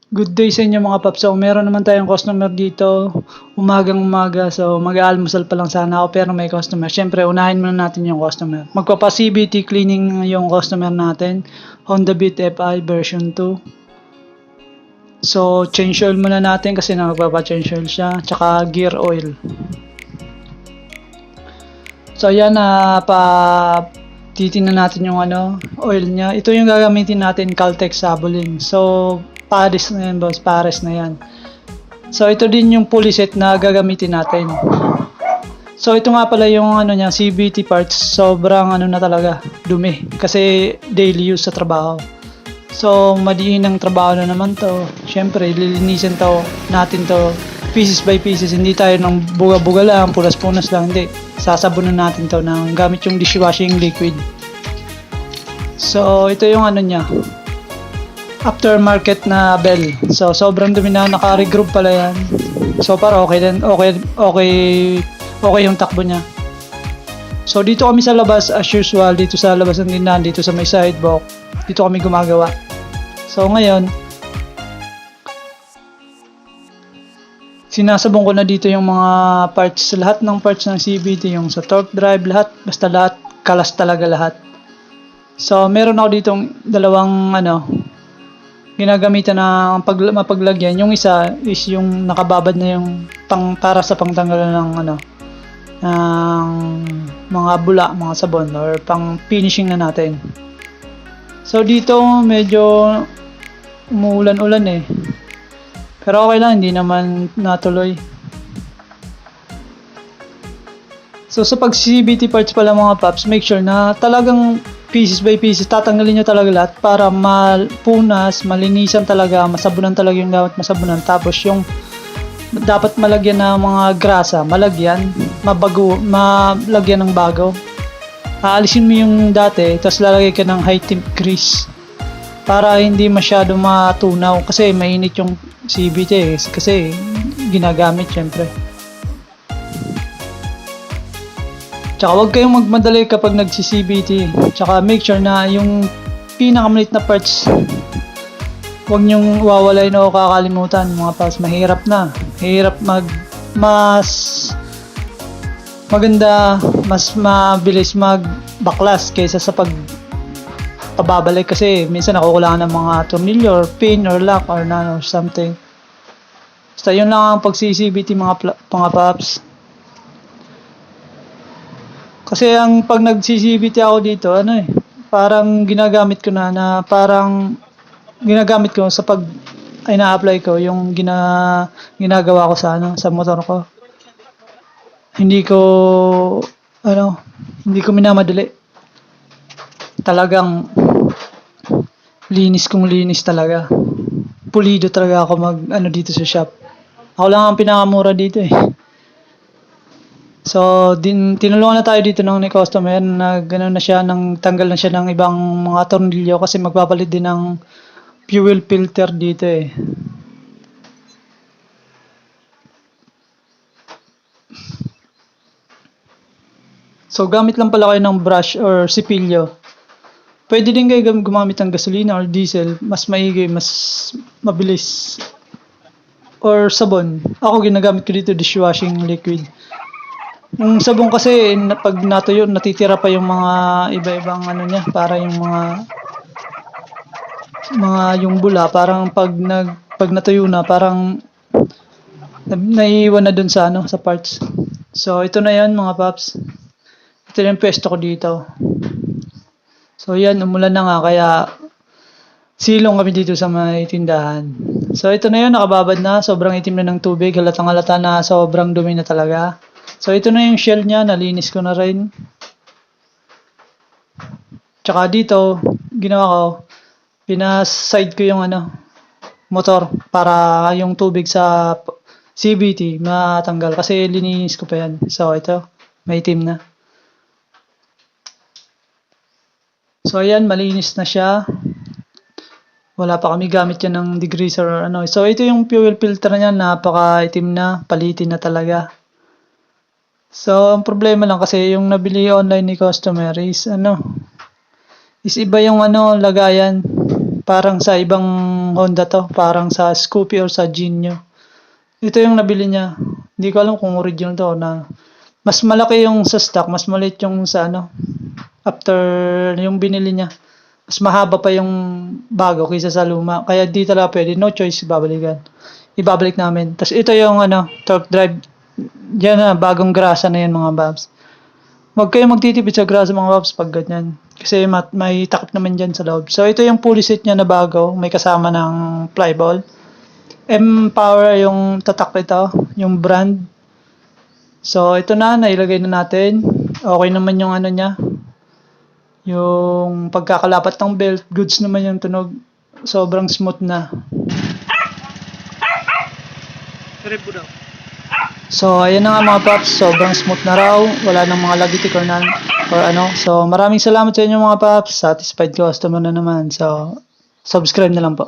Good day sa inyo mga paps. So, meron naman tayong customer dito. Umagang umaga. So, mag-aalmusal pa lang sana ako pero may customer. Siyempre, unahin muna natin yung customer. Magpapa-CVT cleaning yung customer natin. Honda Beat FI version 2. So, change oil muna natin kasi magpapa-change oil siya. Tsaka gear oil. So, ayan na titingnan natin yung oil niya. Ito yung gagamitin natin, Caltex Sabolin. So, Pares na yan boss, Pares na yan. So ito din yung pulley set na gagamitin natin. So ito nga pala yung niya, CVT parts. Sobrang na talaga, dumi. Kasi daily use sa trabaho. So madiin ang trabaho na naman to. Syempre, lilinisin natin to pieces by pieces. Hindi tayo ng buga-buga lang, punas-punas lang. Hindi. Sasabunan natin to ng gamit yung dishwashing liquid. So ito yung niya, aftermarket na bell. So sobrang dumi na, naka-regroup pala yan. So para okay din, okay yung takbo niya. So dito kami sa labas as usual, dito sa labas ng tindahan, dito sa may sidewalk. Dito kami gumagawa. So ngayon, sinasabong ko na dito yung mga parts, lahat ng parts ng CVT, yung sa torque drive, lahat, basta lahat, kalas talaga lahat. So meron ako ditong dalawang ginagamitan na mapaglagyan. Yung isa is yung nakababad na yung para sa pangtanggal ng ng mga bula, mga sabon or pang finishing na natin. So dito medyo umuulan-ulan eh. Pero okay lang, hindi naman natuloy. So sa pag CVT parts pala mga paps, make sure na talagang pieces by pieces, tatanggalin nyo talaga lahat para mapunas, malinisan talaga, masabunan talaga yung dapat masabunan. Tapos yung dapat malagyan ng mga grasa, malagyan ng bago. Aalisin mo yung dati, tapos lalagay ka ng high temp grease para hindi masyado matunaw kasi mainit yung CVT kasi ginagamit syempre. Tsaka huwag kayong magmadali kapag nagsi-CVT. Tsaka make sure na yung pinakamaliit na parts, huwag nyong wawalain o kakalimutan mga paps. Mahirap na. Mahirap mas maganda, mas mabilis magbaklas kaysa sa pababalik kasi minsan nakukulangan ng mga tornilyo or pin or lock or something. Basta yun lang ang pag-CVT mga paps. Kasi pag nag-CVT ako dito, parang ginagamit ko sa pag ina-apply ko yung ginagawa ko sa motor ko. Hindi ko minamadali. Talagang linis talaga. Pulido talaga ako dito sa shop. Ako lang ang pinakamura dito eh. So, tinulungan na tayo dito ng customer na gano'n na siya, tanggal na siya ng ibang mga tornilyo kasi magpapalit din ng fuel filter dito eh. So, gamit lang pala kayo ng brush or sipilyo. Pwede din kayo gumamit ng gasolina or diesel, mas maigi, mas mabilis. Or sabon. Ako ginagamit ko dito dishwashing liquid. Yung sabon kasi pag natuyo, natitira pa yung mga iba-ibang niya, para yung yung bula, parang pag natuyo na, parang naiiwan na dun sa sa parts. So ito na yan mga paps. Ito yung pwesto ko dito. So yan, umulan na nga kaya silong kami dito sa may tindahan. So ito na yun, nakababad na, sobrang itim na ng tubig, halatang halata na sobrang dumi na talaga. So ito na yung shell niya, nalinis ko na rin. Tsaka dito, ginawa ko, pinaside ko yung motor para yung tubig sa CVT matanggal kasi lininis ko pa yan. So ito, may itim na. So ayan, malinis na siya. Wala pa kami gamit yan ng degreaser or So ito yung fuel filter niya, napaka-itim na, palitin na talaga. So, ang problema lang kasi yung nabili online ni customer is iba yung lagayan. Parang sa ibang Honda to. Parang sa Scoopy or sa Genio. Ito yung nabili niya. Hindi ko alam kung original to na mas malaki yung sa stock, mas maliit yung sa ano. After yung binili niya. Mas mahaba pa yung bago kaysa sa luma. Kaya di talaga pwede. No choice, ibabalik namin. Tapos ito yung ano, torque drive. Diyan na, bagong grasa na yan mga babs. Huwag kayong magtitipid sa grasa mga babs pag ganyan. Kasi may takip naman dyan sa loob. So ito yung pulley seat niya na bago. May kasama ng flyball. M-Power yung tatak nito. Yung brand. So ito na, nailagay na natin. Okay naman yung ano niya. Yung pagkakalapat ng belt. Goods naman yung tunog. Sobrang smooth na. So, ayan na nga mga paps, sobrang smooth na raw, wala nang mga lagitik or ano. So, maraming salamat sa inyo mga paps, satisfied customer na naman. So, subscribe na lang po.